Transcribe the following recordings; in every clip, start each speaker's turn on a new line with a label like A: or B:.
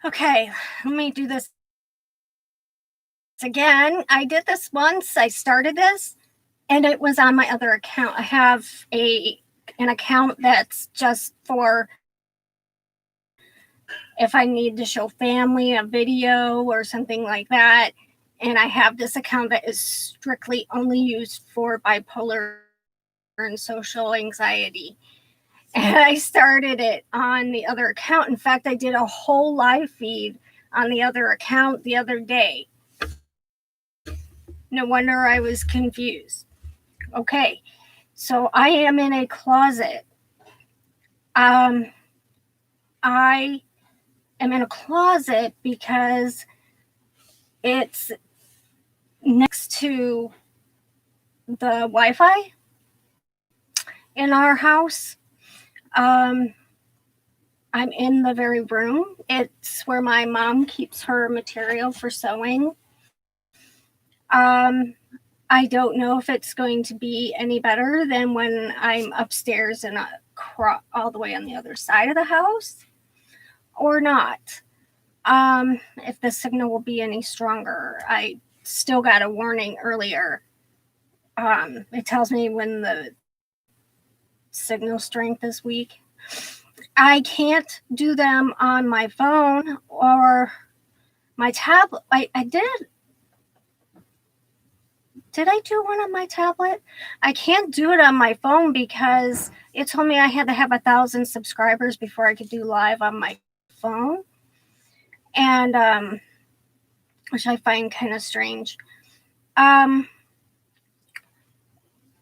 A: Okay, let me do this again. I did this once. I started this and it was on my other account. I have an account that's just for if I need to show family a video or something like that. And I have this account that is strictly only used for bipolar and social anxiety. And I started it on the other account. In fact, I did a whole live feed on the other account the other day. No wonder I was confused. Okay, so I am in a closet. I am in a closet because it's next to the Wi-Fi in our house. I'm in the very room. It's where my mom keeps her material for sewing. I don't know if it's going to be any better than when I'm upstairs and all the way on the other side of the house or not. If the signal will be any stronger. I still got a warning earlier. It tells me when the signal strength is weak. I can't do them on my phone or my tablet. I did I do one on my tablet? I can't do it on my phone because it told me I had to have 1,000 subscribers before I could do live on my phone. And which I find kind of strange.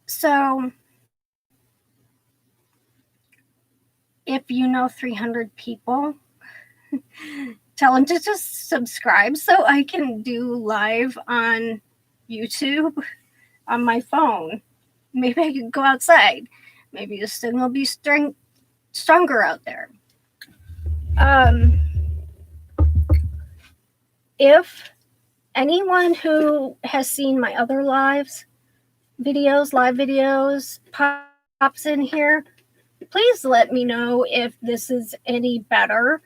A: So if you know 300 people, tell them to just subscribe so I can do live on YouTube on my phone. Maybe I could go outside. Maybe the signal will be stronger out there. If anyone who has seen my other live videos pops in here, please let me know if this is any better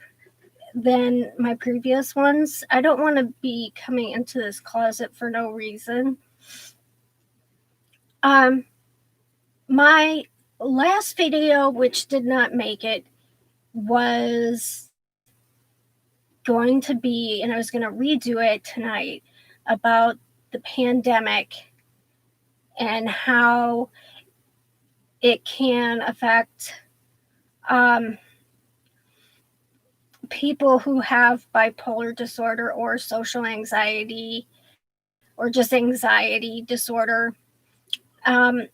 A: than my previous ones. I don't want to be coming into this closet for no reason. My last video, which did not make it, was going to be, and I was going to redo it tonight, about the pandemic and how it can affect people who have bipolar disorder or social anxiety or just anxiety disorder. I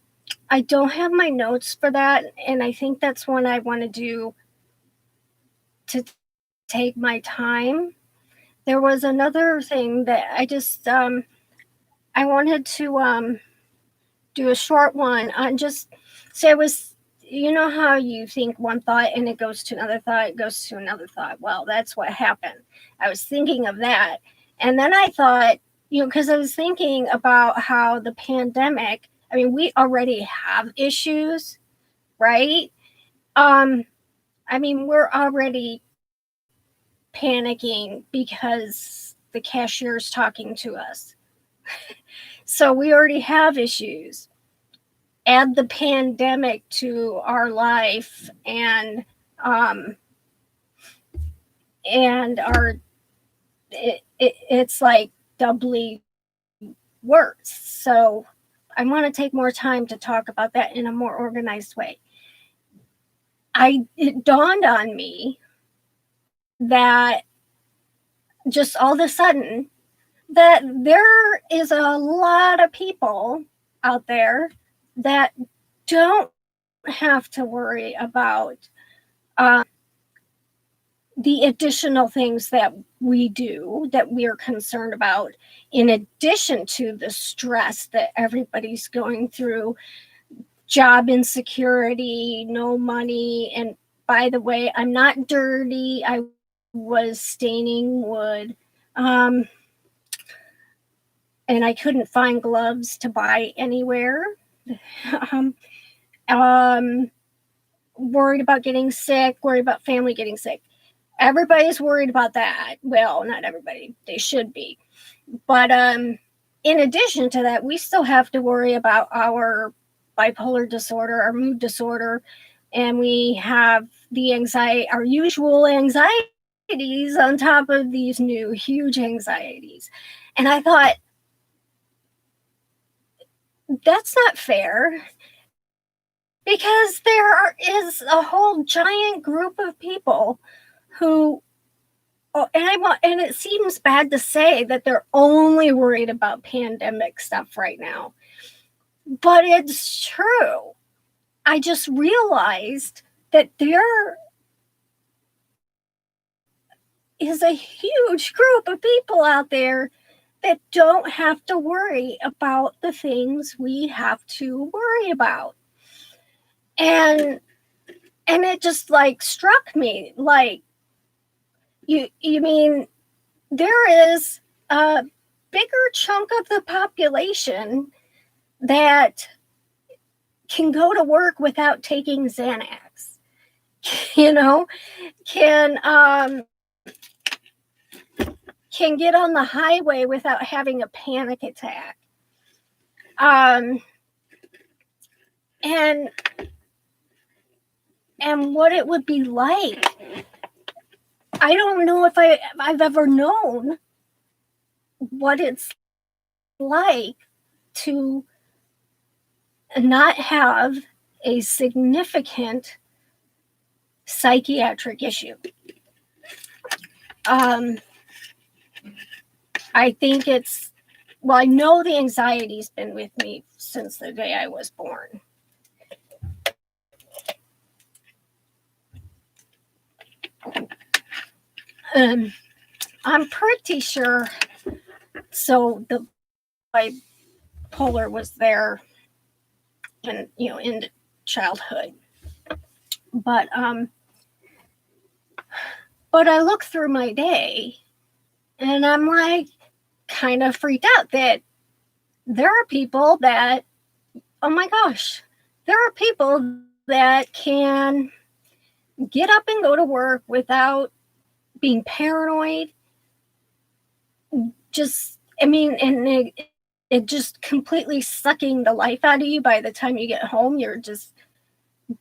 A: don't have my notes for that, and I think that's one I want to do to take my time. There was another thing that I just I wanted to do a short one on just say I was, you know how you think one thought and it goes to another thought, it goes to another thought. Well, that's what happened. I was thinking of that. And then I thought, because I was thinking about how the pandemic, I mean, we already have issues, right? I mean, we're already panicking because the cashier's talking to us. So we already have issues. Add the pandemic to our life and it's like doubly worse. So I want to take more time to talk about that in a more organized way. It dawned on me that just all of a sudden that there is a lot of people out there that don't have to worry about the additional things that we do, that we're concerned about, in addition to the stress that everybody's going through, job insecurity, no money. And by the way, I'm not dirty. I was staining wood. And I couldn't find gloves to buy anywhere. Worried about getting sick, worried about family getting sick. Everybody's worried about that. Well, not everybody. They should be. But in addition to that, we still have to worry about our bipolar disorder, our mood disorder, and we have the anxiety, our usual anxieties on top of these new huge anxieties. And I thought, that's not fair, because there is a whole giant group of people who, and it seems bad to say that they're only worried about pandemic stuff right now, but it's true. I just realized that there is a huge group of people out there that don't have to worry about the things we have to worry about. And it just like struck me, like, you mean there is a bigger chunk of the population that can go to work without taking Xanax, can get on the highway without having a panic attack. And what it would be like. I don't know if I've ever known what it's like to not have a significant psychiatric issue. I think I know the anxiety's been with me since the day I was born. I'm pretty sure. So the bipolar was there in childhood, but I look through my day and I'm like kind of freaked out that there are people that, oh my gosh, there are people that can get up and go to work without being paranoid. And it just completely sucking the life out of you. By the time you get home, you're just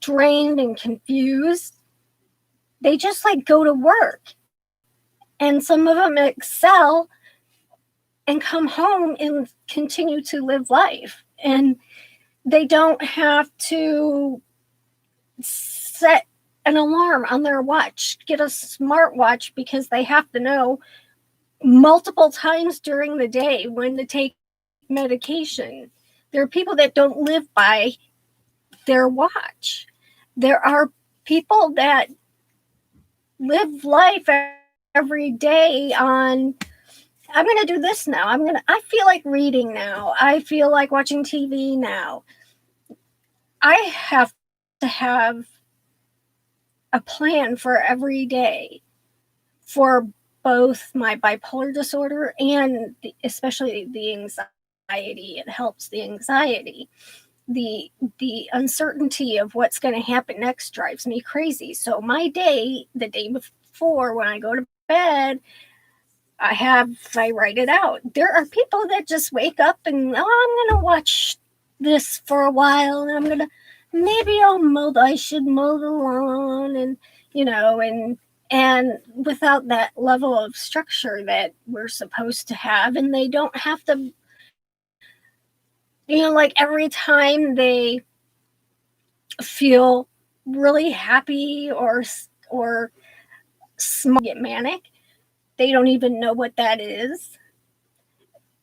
A: drained and confused. They just like go to work, and some of them excel and come home and continue to live life, and they don't have to set an alarm on their watch, get a smartwatch, because they have to know multiple times during the day when to take medication. There are people that don't live by their watch. There are people that live life every day on, I'm going to do this now. I feel like reading now. I feel like watching TV now. I have to have a plan for every day for both my bipolar disorder and especially the anxiety. It helps the anxiety. The uncertainty of what's going to happen next drives me crazy. So my day, the day before when I go to bed, I write it out. There are people that just wake up and, I'm going to watch this for a while, and I should mow the lawn, and without that level of structure that we're supposed to have. And they don't have to, like every time they feel really happy or small, get manic, they don't even know what that is.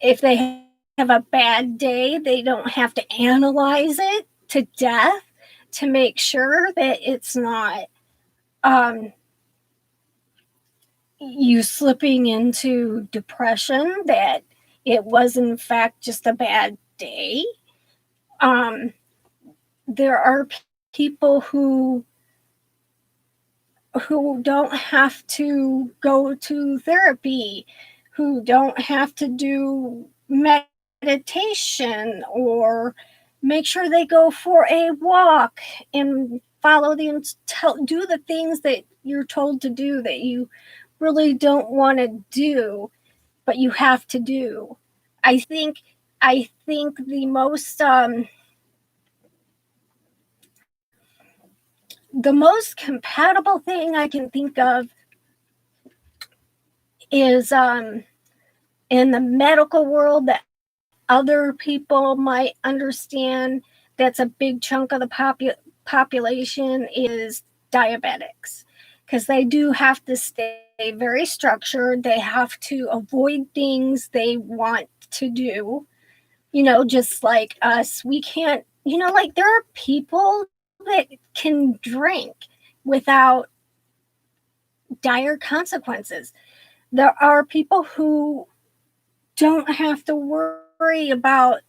A: If they have a bad day, they don't have to analyze it to death to make sure that it's not you slipping into depression, that it was in fact just a bad day. There are people who don't have to go to therapy, who don't have to do meditation or make sure they go for a walk and follow do the things that you're told to do that you really don't want to do, but you have to do. I think the most compatible thing I can think of is in the medical world that other people might understand. That's a big chunk of the population is diabetics, because they do have to stay very structured. They have to avoid things they want to do, just like us. We can't, like there are people that can drink without dire consequences. There are people who don't have to worry about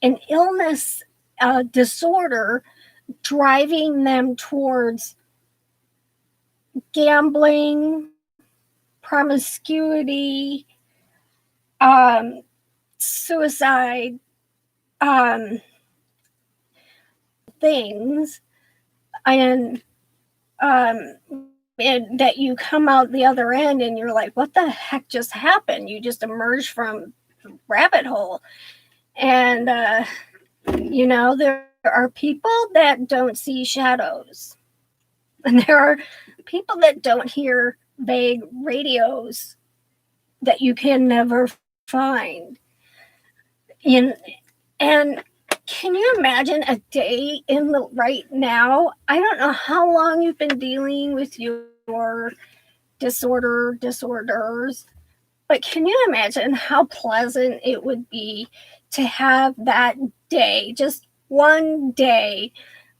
A: an illness, disorder driving them towards gambling, promiscuity, suicide, things, and that you come out the other end and you're like, what the heck just happened? You just emerged from the rabbit hole. And there are people that don't see shadows, and there are people that don't hear vague radios that you can never find. And can you imagine a day in the right now? I don't know how long you've been dealing with your disorders, but can you imagine how pleasant it would be to have that day, just one day,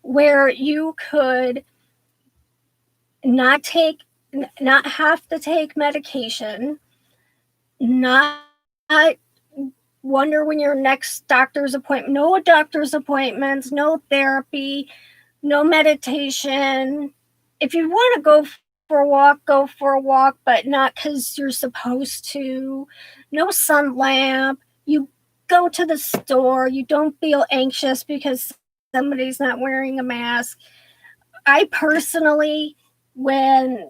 A: where you could not have to take medication, not wonder when your next doctor's appointment, no doctor's appointments, no therapy, no meditation. If you want to go for a walk, go for a walk, but not because you're supposed to. No sun lamp. You go to the store. You don't feel anxious because somebody's not wearing a mask. I personally, when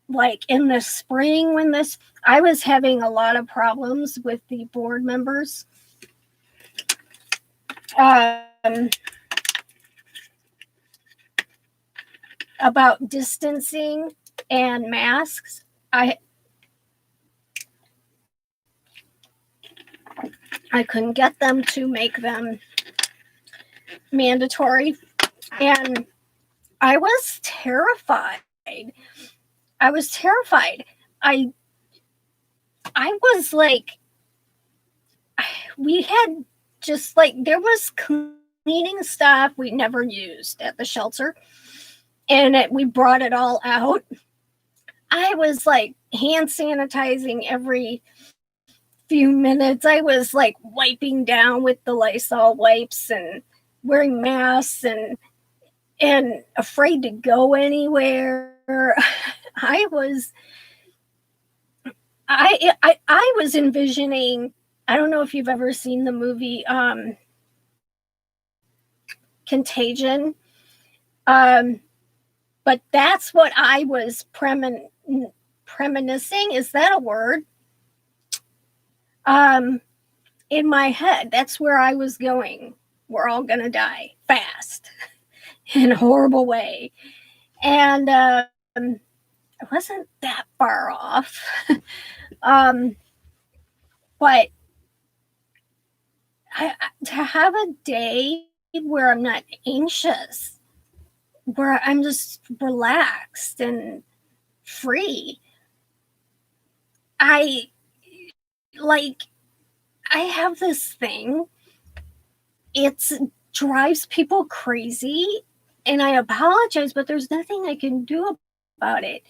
A: like in the spring, I was having a lot of problems with the board members. About distancing and masks. I couldn't get them to make them mandatory, and I was terrified. I was like, we had just like, there was cleaning stuff we never used at the shelter, and we brought it all out. I was like hand sanitizing every few minutes. I was like wiping down with the Lysol wipes and wearing masks and afraid to go anywhere. I was envisioning, I don't know if you've ever seen the movie Contagion, but that's what I was premising. Is that a word? In my head, that's where I was going. We're all gonna die fast in a horrible way. And it wasn't that far off. But to have a day where I'm not anxious, where I'm just relaxed and free, I have this thing. It drives people crazy, and I apologize, but there's nothing I can do about it.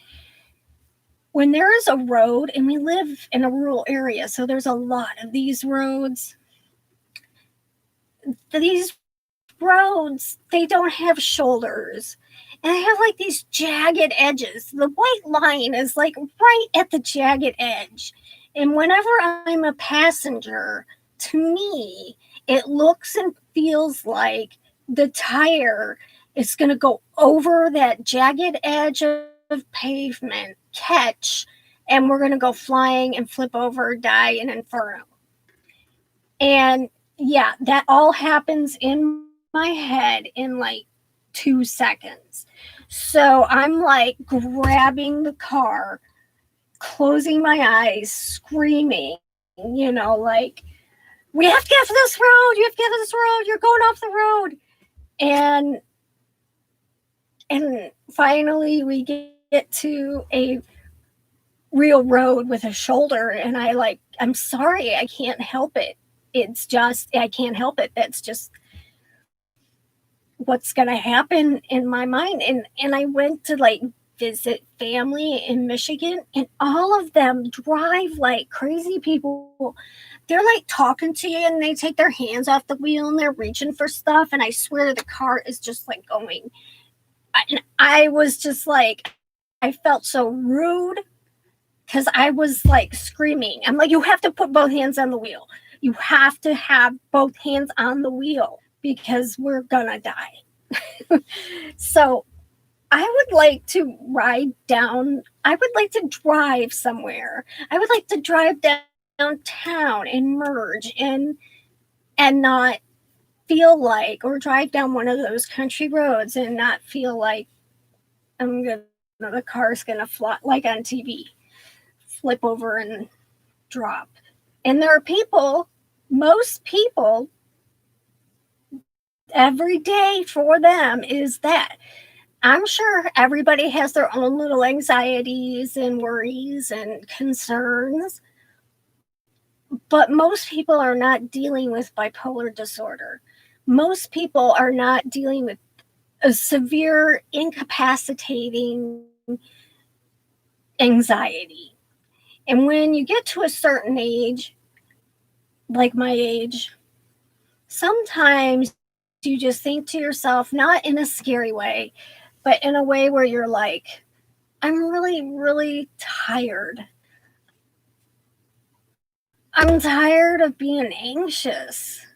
A: When there is a road, and we live in a rural area, so there's a lot of these roads. These roads, they don't have shoulders, and they have like these jagged edges. The white line is like right at the jagged edge, and whenever I'm a passenger, to me, it looks and feels like the tire It's going to go over that jagged edge of pavement, catch, and we're going to go flying and flip over, die in inferno. And yeah, that all happens in my head in like 2 seconds. So I'm like grabbing the car, closing my eyes, screaming, like, we have to get off this road. You have to get off this road. You're going off the road. And finally we get to a real road with a shoulder, and I'm sorry, I can't help it. It's just, I can't help it. That's just what's going to happen in my mind. And I went to like visit family in Michigan, and all of them drive like crazy people. They're like talking to you, and they take their hands off the wheel, and they're reaching for stuff. And I swear the car is just like going. And I was just like, I felt so rude because I was like screaming. I'm like, you have to put both hands on the wheel. You have to have both hands on the wheel because we're gonna die. So I would like to ride down. I would like to drive somewhere. I would like to drive downtown and merge and not feel like, or drive down one of those country roads and not feel like the car's gonna fly like on TV, flip over and drop. And there are people, most people, every day for them is that. I'm sure everybody has their own little anxieties and worries and concerns, but most people are not dealing with bipolar disorder. Most people are not dealing with a severe, incapacitating anxiety. And when you get to a certain age, like my age, sometimes you just think to yourself, not in a scary way, but in a way where you're like, I'm really, really tired. I'm tired of being anxious.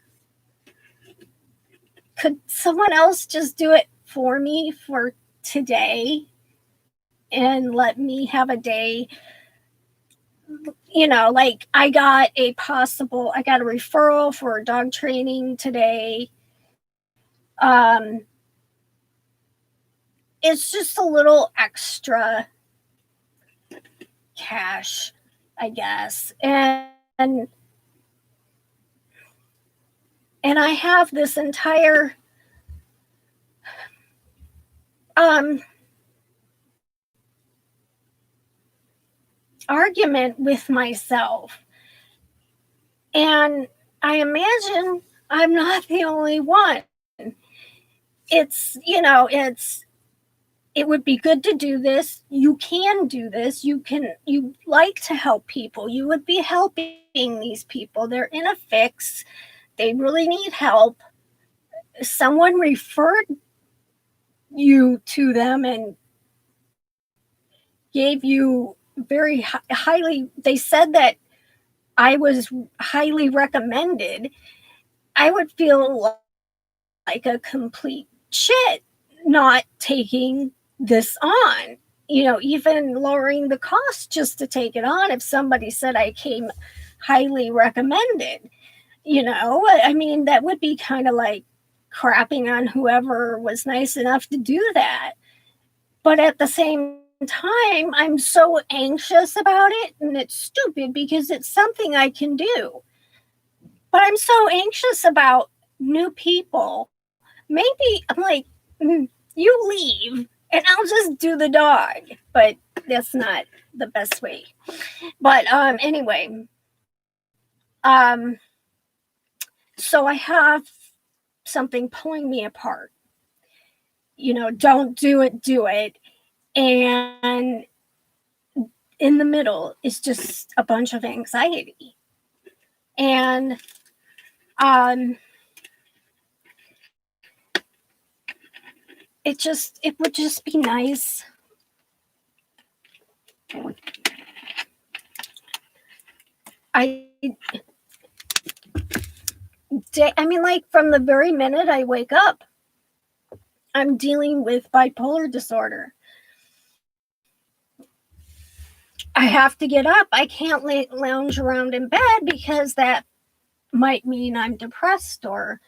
A: Could someone else just do it for me for today and let me have a day? Like I got a referral for dog training today. It's just a little extra cash, I guess. And I have this entire argument with myself. And I imagine I'm not the only one. It would be good to do this. You can do this. You like to help people. You would be helping these people. They're in a fix. They really need help. Someone referred you to them and gave you very highly, they said that I was highly recommended. I would feel like a complete shit not taking this on, even lowering the cost just to take it on. If somebody said I came highly recommended, I mean, that would be kind of like crapping on whoever was nice enough to do that. But at the same time, I'm so anxious about it, and it's stupid because it's something I can do. But I'm so anxious about new people. Maybe I'm like, you leave and I'll just do the dog. But that's not the best way. But anyway, so I have something pulling me apart. Don't do it, do it. And in the middle is just a bunch of anxiety. And it would just be nice I mean, like from the very minute I wake up, I'm dealing with bipolar disorder. I have to get up. I can't lounge around in bed because that might mean I'm depressed, or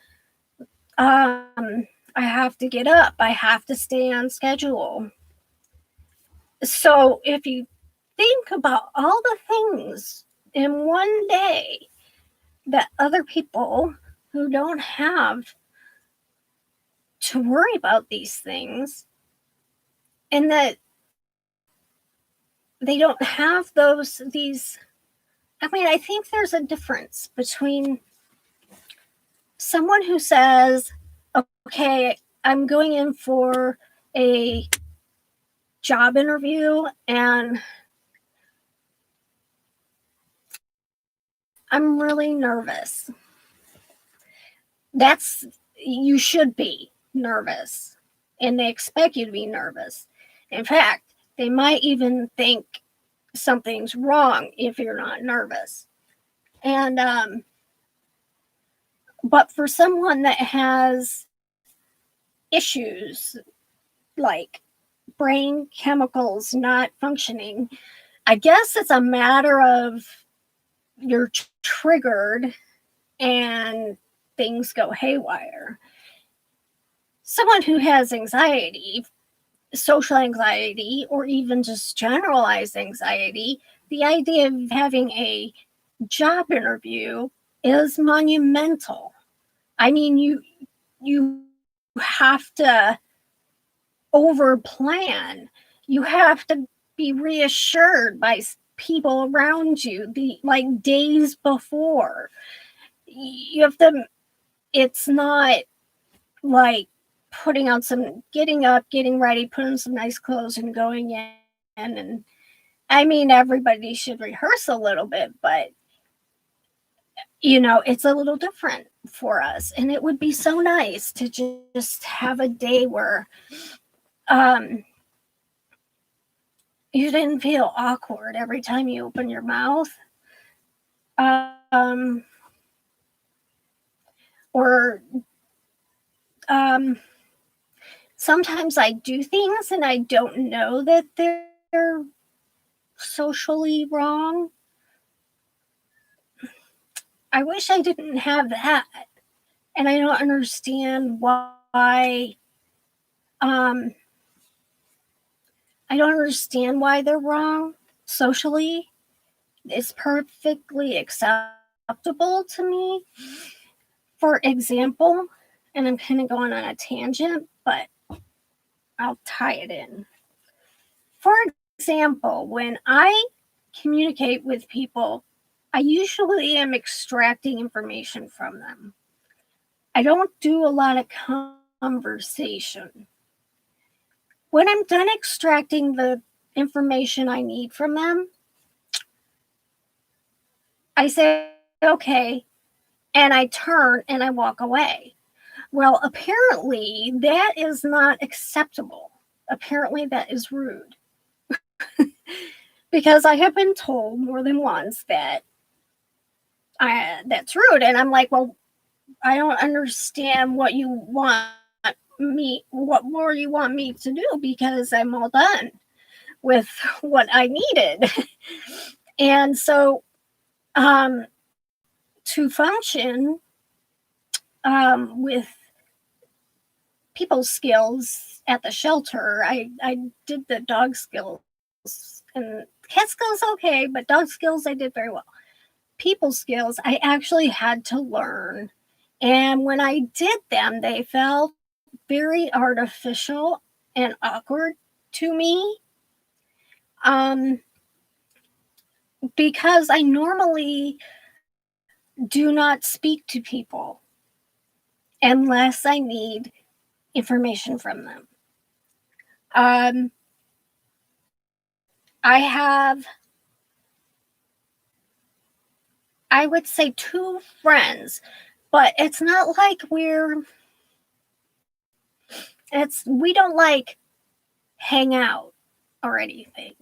A: I have to get up. I have to stay on schedule. So if you think about all the things in one day that other people who don't have to worry about these things, and that they don't have these, I mean, I think there's a difference between someone who says, okay, I'm going in for a job interview and I'm really nervous. You should be nervous, and they expect you to be nervous. In fact, they might even think something's wrong if you're not nervous. And but for someone that has issues like brain chemicals not functioning, I guess it's a matter of you're triggered and things go haywire. Someone who has anxiety, social anxiety, or even just generalized anxiety, the idea of having a job interview is monumental. I mean, you have to over plan. You have to be reassured by people around you the like days before. You have to, it's not like getting up, getting ready, putting some nice clothes and going in. And I mean, everybody should rehearse a little bit, but it's a little different for us. And it would be so nice to just have a day where you didn't feel awkward every time you open your mouth. Or sometimes I do things and I don't know that they're socially wrong. I wish I didn't have that. And I don't understand why. I don't understand why they're wrong socially. It's perfectly acceptable to me. For example, and I'm kind of going on a tangent, but I'll tie it in. For example, when I communicate with people, I usually am extracting information from them. I don't do a lot of conversation. When I'm done extracting the information I need from them, I say, okay, and I turn and I walk away. Well, apparently that is not acceptable. Apparently that is rude. Because I have been told more than once that that's rude. And I'm like, well, I don't understand what more you want me to do, because I'm all done with what I needed. And so to function with people skills at the shelter, I did the dog skills, and cat skills okay, but dog skills I did very well. People skills I actually had to learn, and when I did them, they felt very artificial and awkward to me, because I normally do not speak to people unless I need information from them. I have, I would say, 2 friends, but it's not like we don't like hang out or anything.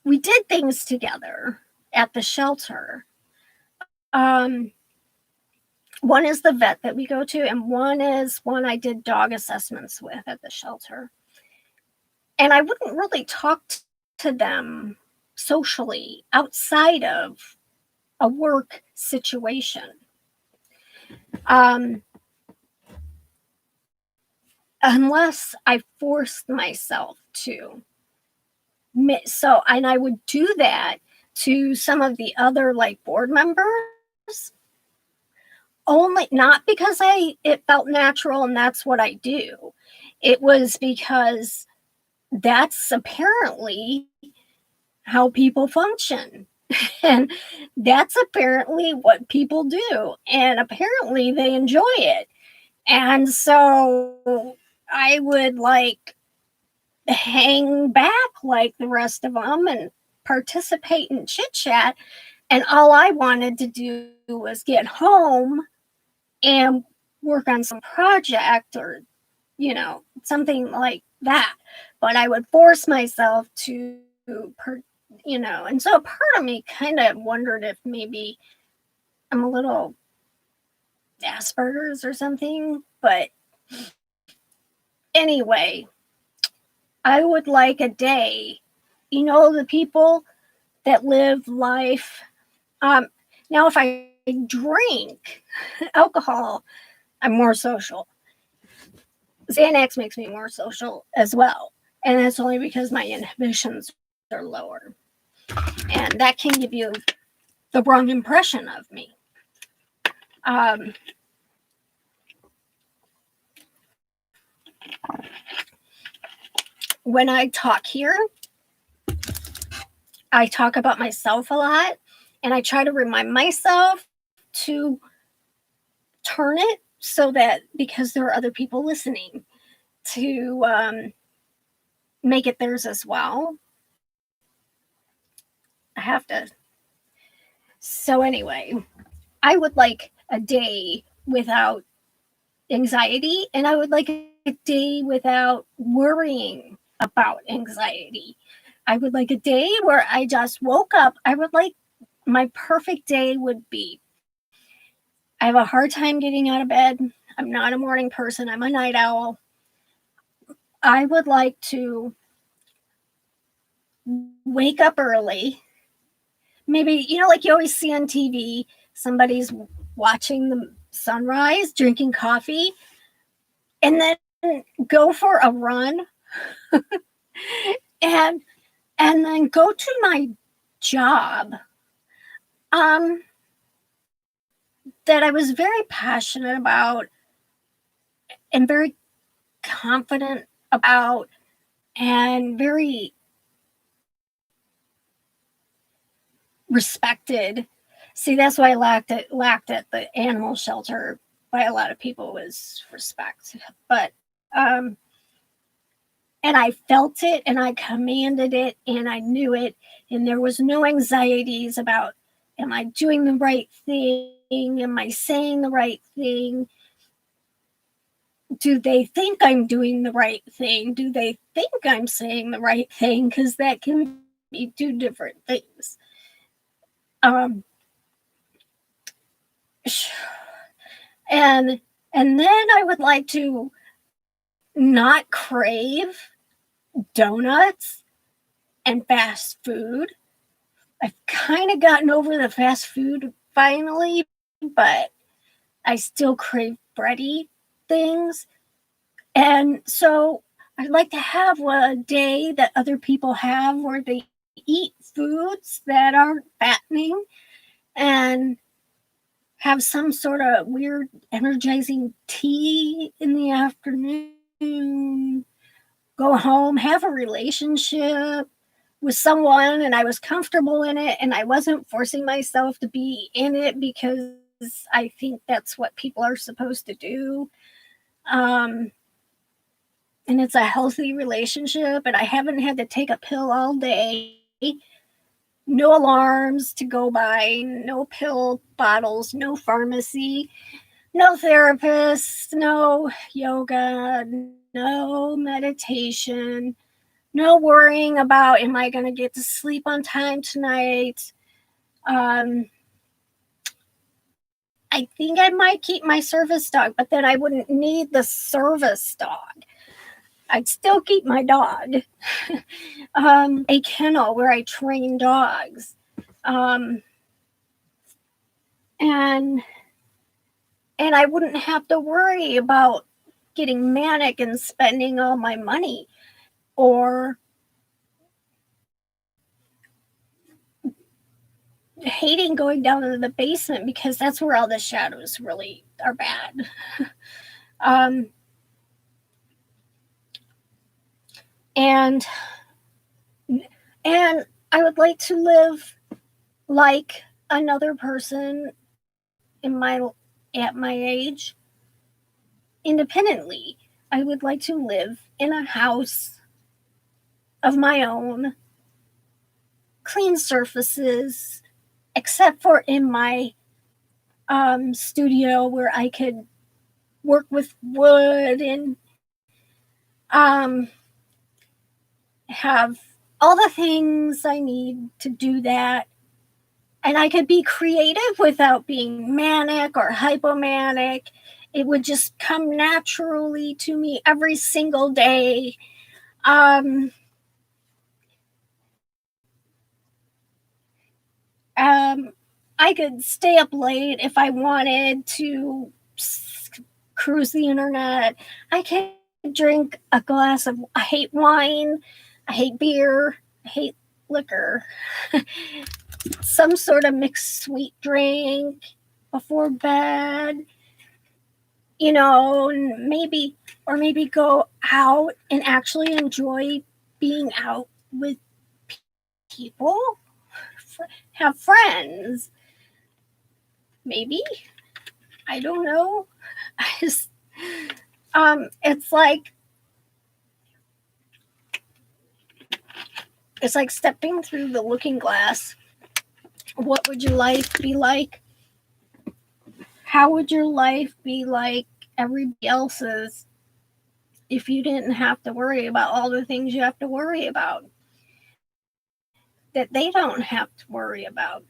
A: We did things together at the shelter. One is the vet that we go to, and one is one I did dog assessments with at the shelter. And I wouldn't really talk to them socially outside of a work situation. Unless I forced myself to. So, and I would do that to some of the other like board members, only not because it felt natural and that's what I do. It was because that's apparently how people function. And that's apparently what people do. And apparently they enjoy it. And so I would like hang back like the rest of them and participate in chit chat. And all I wanted to do was get home and work on some project or, something like that. But I would force myself to, and so part of me kind of wondered if maybe I'm a little Asperger's or something. But anyway, I would like a day, the people that live life. Now, if I drink alcohol, I'm more social. Xanax makes me more social as well. And that's only because my inhibitions are lower. And that can give you the wrong impression of me. When I talk here, I talk about myself a lot, and I try to remind myself to turn it so that, because there are other people listening, to make it theirs as well. I have to. So anyway, I would like a day without anxiety, and I would like a day without worrying about anxiety. I would like a day where I just woke up. I would like my perfect day would be, I have a hard time getting out of bed. I'm not a morning person. I'm a night owl. I would like to wake up early. Maybe, like you always see on TV, somebody's watching the sunrise, drinking coffee, and then go for a run and then go to my job that I was very passionate about and very confident about and very respected. See, that's why I lacked at the animal shelter by a lot of people, was respect. But and I felt it and I commanded it and I knew it, and there was no anxieties about, am I doing the right thing? Am I saying the right thing? Do they think I'm doing the right thing? Do they think I'm saying the right thing? Because that can be two different things. And then I would like to not crave donuts and fast food. I've kind of gotten over the fast food finally, but I still crave bready things. And so I'd like to have a day that other people have where they eat foods that aren't fattening and have some sort of weird energizing tea in the afternoon, go home, have a relationship with someone, and I was comfortable in it and I wasn't forcing myself to be in it because I think that's what people are supposed to do. And it's a healthy relationship, and I haven't had to take a pill all day. No alarms to go by, no pill bottles, no pharmacy, no therapist, no yoga, no meditation, no worrying about, am I going to get to sleep on time tonight? I think I might keep my service dog, but then I wouldn't need the service dog. I'd still keep my dog. A kennel where I train dogs. And I wouldn't have to worry about getting manic and spending all my money, or hating going down into the basement, because that's where all the shadows really are bad. And I would like to live like another person at my age, independently. I would like to live in a house of my own, clean surfaces, except for in my studio, where I could work with wood and have all the things I need to do that. And I could be creative without being manic or hypomanic. It would just come naturally to me every single day. I could stay up late if I wanted to cruise the internet. I could drink a glass of, I hate wine, I hate beer, I hate liquor. Some sort of mixed sweet drink before bed, maybe go out and actually enjoy being out with people, have friends. Maybe, I don't know. It's like stepping through the looking glass. What would your life be like? How would your life be like everybody else's if you didn't have to worry about all the things you have to worry about that they don't have to worry about?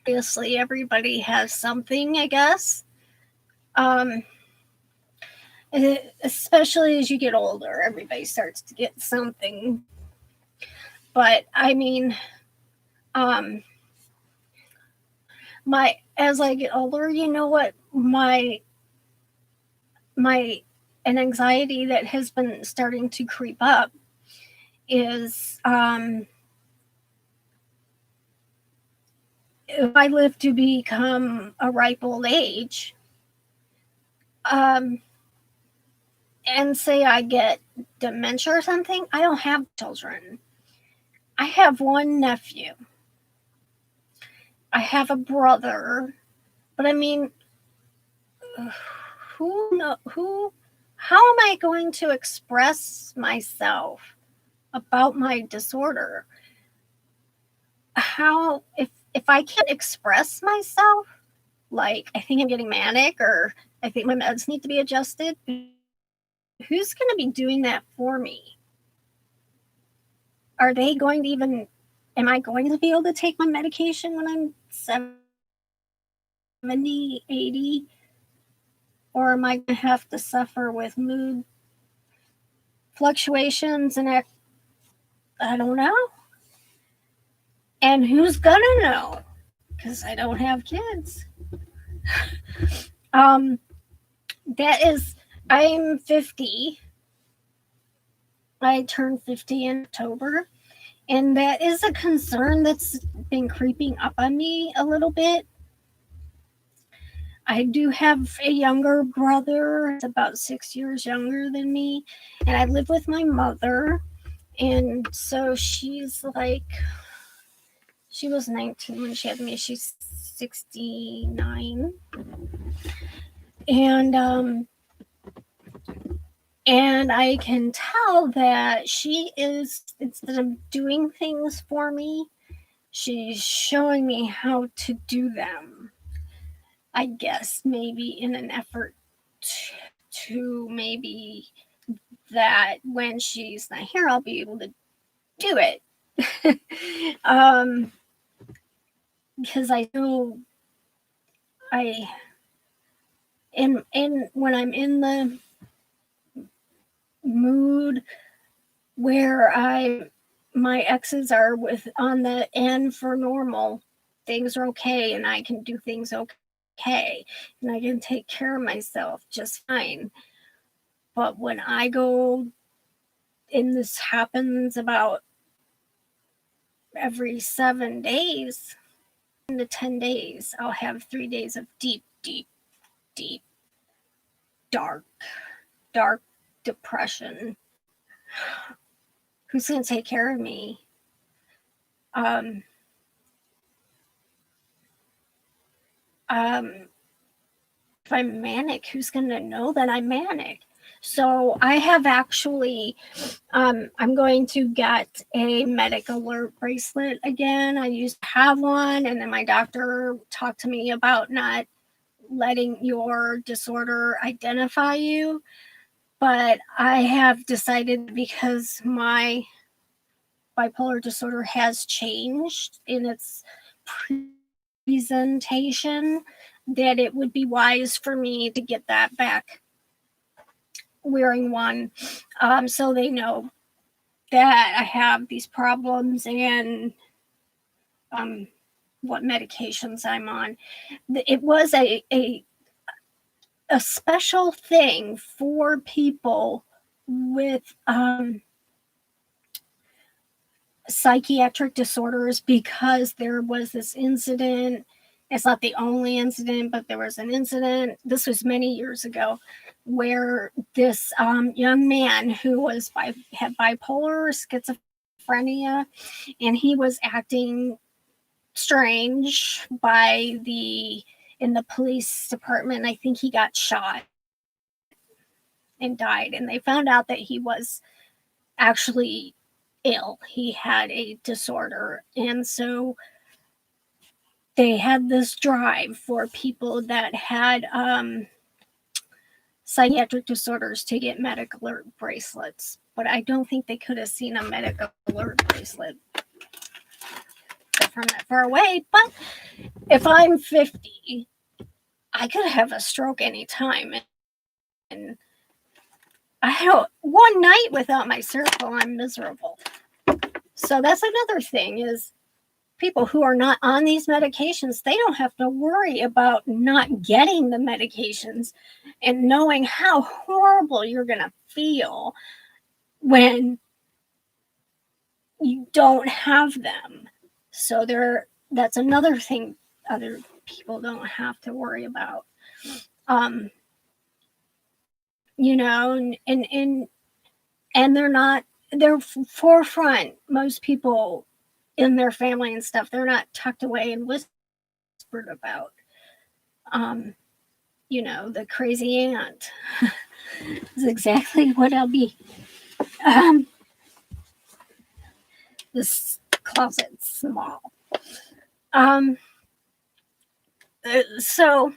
A: Obviously, everybody has something, I guess. Especially as you get older, everybody starts to get something. But I mean, as I get older, you know what, an anxiety that has been starting to creep up is, if I live to become a ripe old age, and say I get dementia or something, I don't have children. I have one nephew. I have a brother, but I mean, how am I going to express myself about my disorder? How, if I can't express myself, like I think I'm getting manic, or I think my meds need to be adjusted, who's going to be doing that for me? Are they going to even, am I going to be able to take my medication when I'm 70, 80? Or am I going to have to suffer with mood fluctuations and I don't know. And who's going to know? Because I don't have kids. I'm 50. I turned 50 in October. And that is a concern that's been creeping up on me a little bit. I do have a younger brother. He's about 6 years younger than me. And I live with my mother. And so she's like, she was 19 when she had me. She's 69. And I can tell that she is, instead of doing things for me, she's showing me how to do them. I guess maybe in an effort to maybe that when she's not here, I'll be able to do it. Because I know I in when I'm in the mood where my exes are with on the end for normal, things are okay and I can do things okay and I can take care of myself just fine. But when I go, and this happens about every 7 days, in the 10 days, I'll have 3 days of deep, deep, deep, dark, dark depression. Who's going to take care of me? Um, if I'm manic, who's going to know that I'm manic? So I have actually, I'm going to get a medic alert bracelet again. I used to have one, and then my doctor talked to me about not letting your disorder identify you. But I have decided, because my bipolar disorder has changed in its presentation, that it would be wise for me to get that back, wearing one, so they know that I have these problems and what medications I'm on. It was a special thing for people with psychiatric disorders, because there was this incident. It's not the only incident, but there was an incident. This was many years ago, where this young man who had bipolar schizophrenia, and he was acting strange in the police department. I think he got shot and died, and they found out that he was actually ill. He had a disorder. And so they had this drive for people that had psychiatric disorders to get medic alert bracelets. But I don't think they could have seen a medic alert bracelet from that far away. But if I'm 50, I could have a stroke anytime. And I don't, one night without my circle, I'm miserable. So that's another thing, is people who are not on these medications, they don't have to worry about not getting the medications and knowing how horrible you're going to feel when you don't have them. So that's another thing other people don't have to worry about. And they're forefront. Most people in their family and stuff, they're not tucked away and whispered about. The crazy aunt is exactly what I'll be. This closet's small. So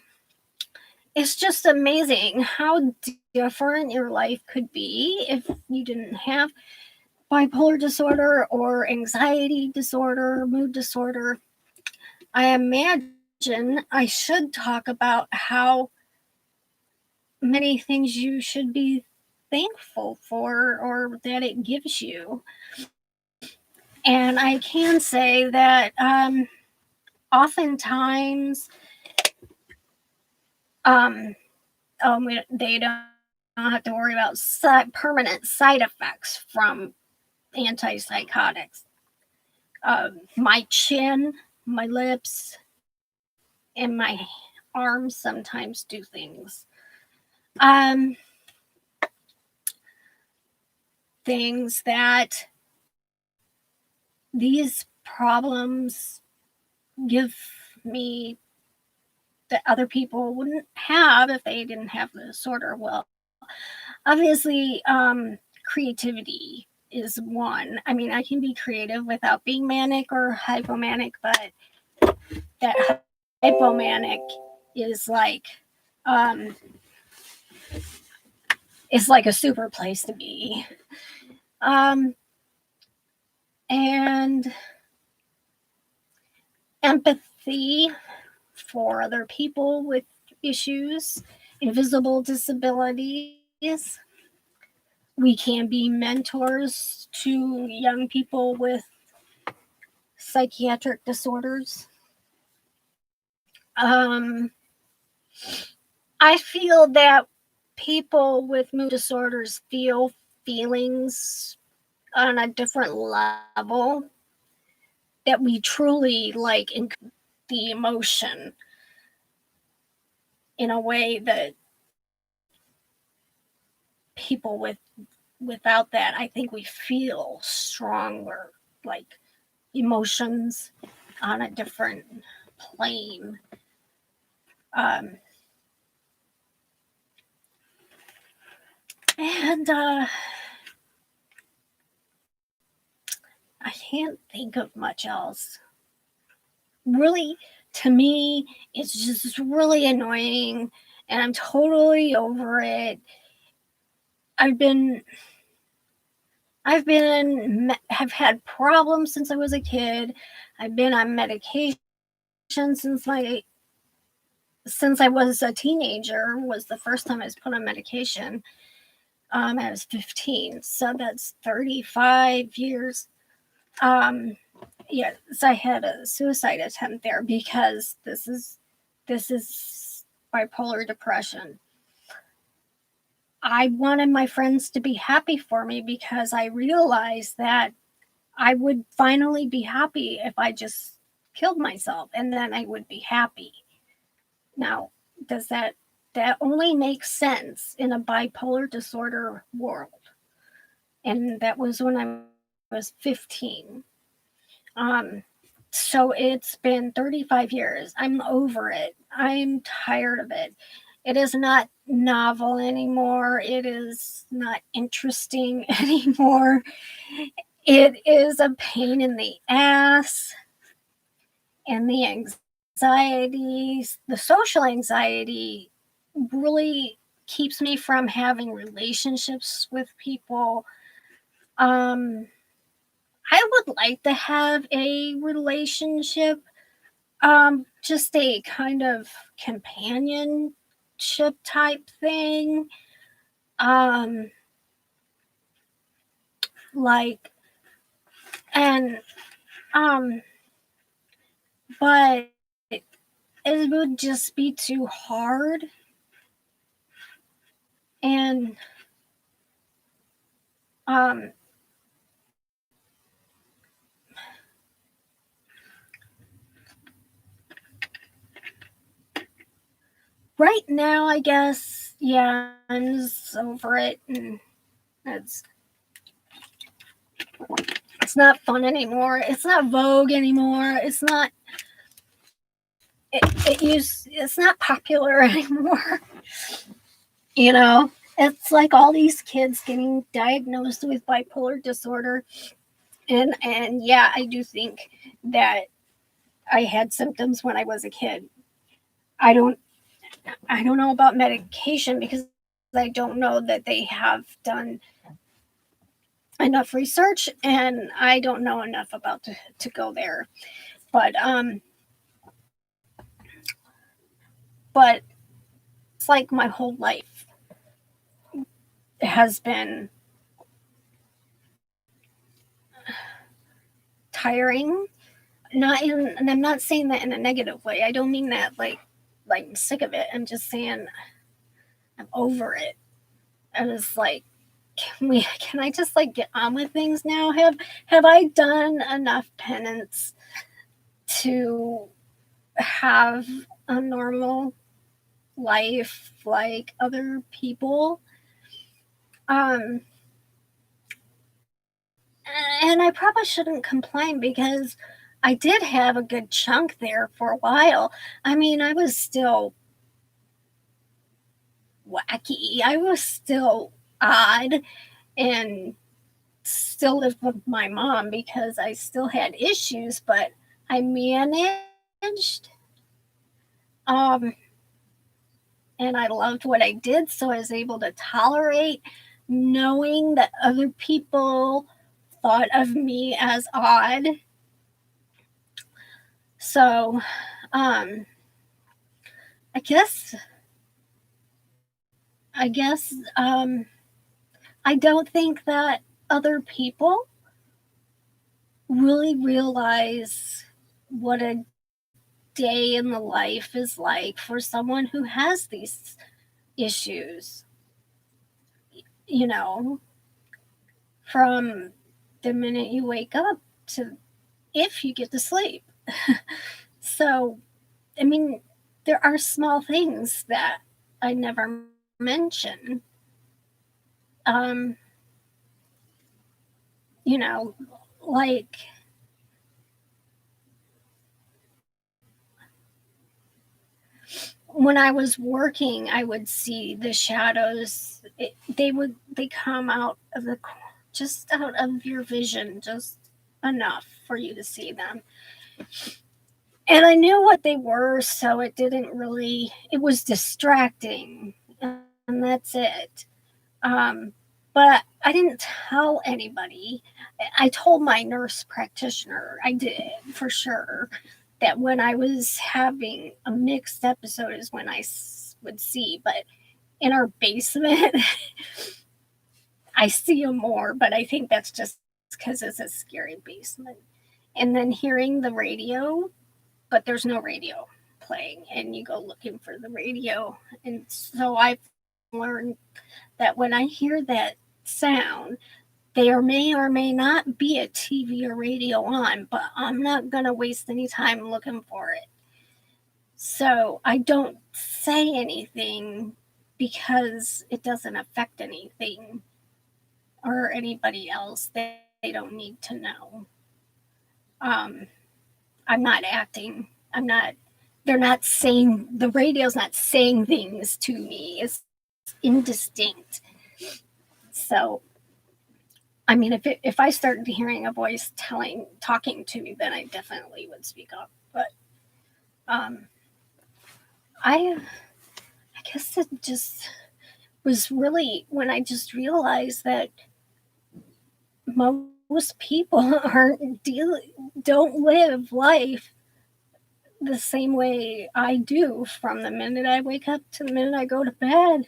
A: it's just amazing how different your life could be if you didn't have bipolar disorder or anxiety disorder, mood disorder. I imagine I should talk about how many things you should be thankful for, or that it gives you. And I can say that oftentimes they don't have to worry about permanent side effects from antipsychotics. My chin, my lips, and my arms sometimes do things. Things that these problems give me that other people wouldn't have if they didn't have the disorder. Well, obviously, creativity is one. I mean, I can be creative without being manic or hypomanic, but that hypomanic is like it's like a super place to be. And empathy for other people with issues, invisible disabilities. We can be mentors to young people with psychiatric disorders. I feel that people with mood disorders feel feelings on a different level, that we truly like in the emotion in a way that people without that, I think we feel stronger, like emotions on a different plane. And I can't think of much else. Really, to me, it's just really annoying, and I'm totally over it. I've have had problems since I was a kid. I've been on medication since I was a teenager. Was the first time I was put on medication. I was 15, so that's 35 years. Yes, I had a suicide attempt there because this is bipolar depression. I wanted my friends to be happy for me because I realized that I would finally be happy if I just killed myself, and then I would be happy. Now, does that only makes sense in a bipolar disorder world? And that was when I was 15. So it's been 35 years. I'm over it. I'm tired of it. It is not novel anymore. It is not interesting anymore. It is a pain in the ass. And the anxieties, the social anxiety really keeps me from having relationships with people. I would like to have a relationship, just a kind of companionship type thing. Like, and, but it would just be too hard. And, right now, I guess, yeah, I'm just over it, and it's not fun anymore. It's not Vogue anymore. It's not. It's not popular anymore. You know, it's like all these kids getting diagnosed with bipolar disorder, and yeah, I do think that I had symptoms when I was a kid. I don't know about medication because I don't know that they have done enough research, and I don't know enough about to go there. But it's like my whole life has been tiring. And I'm not saying that in a negative way. I don't mean that like I'm sick of it. I'm just saying I'm over it. I was like, can I just like get on with things now? Have I done enough penance to have a normal life like other people? And I probably shouldn't complain because I did have a good chunk there for a while. I mean, I was still wacky. I was still odd, and still lived with my mom because I still had issues, but I managed. Um, and I loved what I did, so I was able to tolerate knowing that other people thought of me as odd. So, I guess I guess I don't think that other people really realize what a day in the life is like for someone who has these issues. You know, from the minute you wake up to if you get to sleep. So, I mean, there are small things that I never mention. Um, you know, like when I was working, I would see the shadows. They come out of just out of your vision, just enough for you to see them. And I knew what they were, so it didn't really. It was distracting, and that's it. Um, but I didn't tell anybody. I told my nurse practitioner, I did for sure, that when I was having a mixed episode is when I would see. But in our basement, I see them more, but I think that's just because it's a scary basement. And then hearing the radio, but there's no radio playing, and you go looking for the radio. And so I've learned that when I hear that sound, there may or may not be a TV or radio on, but I'm not going to waste any time looking for it. So I don't say anything because it doesn't affect anything or anybody else. They don't need to know. Um, I'm not acting. I'm not, they're not saying, the radio's not saying things to me. It's indistinct. So I mean, if I started hearing a voice talking to me, then I definitely would speak up. But um, I guess it just was really when I just realized that most people don't live life the same way I do from the minute I wake up to the minute I go to bed.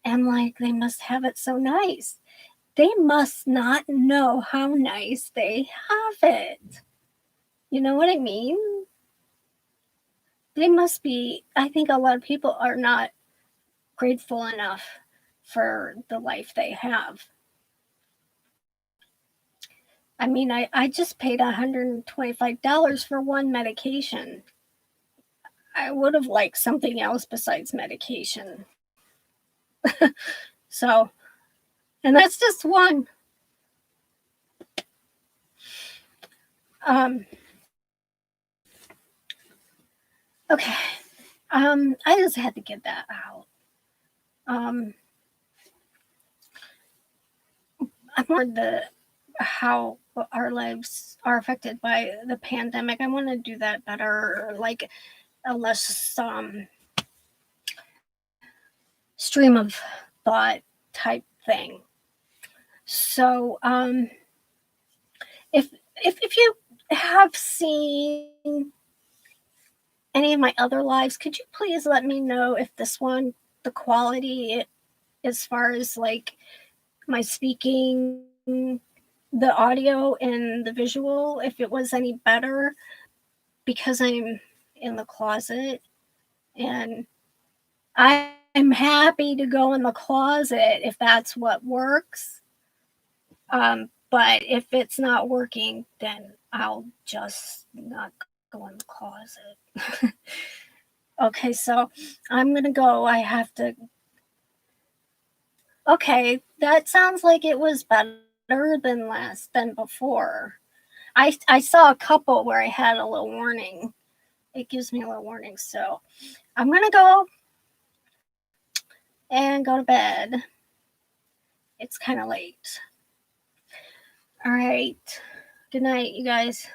A: And like they must have it so nice. They must not know how nice they have it. You know what I mean? They must be, I think a lot of people are not grateful enough for the life they have. I mean, I just paid $125 for one medication. I would have liked something else besides medication. So, and that's just one. Um, okay. I just had to get that out. Um, I'm more the how our lives are affected by the pandemic. I want to do that better, like a less stream of thought type thing. So, if you have seen any of my other lives, could you please let me know if this one, the quality, as far as like my speaking, the audio and the visual, if it was any better, because I'm in the closet and I'm happy to go in the closet if that's what works. But if it's not working, then I'll just not go in the closet. Okay, so I'm gonna go. I have to. Okay, that sounds like it was better than before. I saw a couple where I had a little warning. It gives me a little warning, so I'm gonna go and go to bed. It's kind of late. All right. Good night, you guys.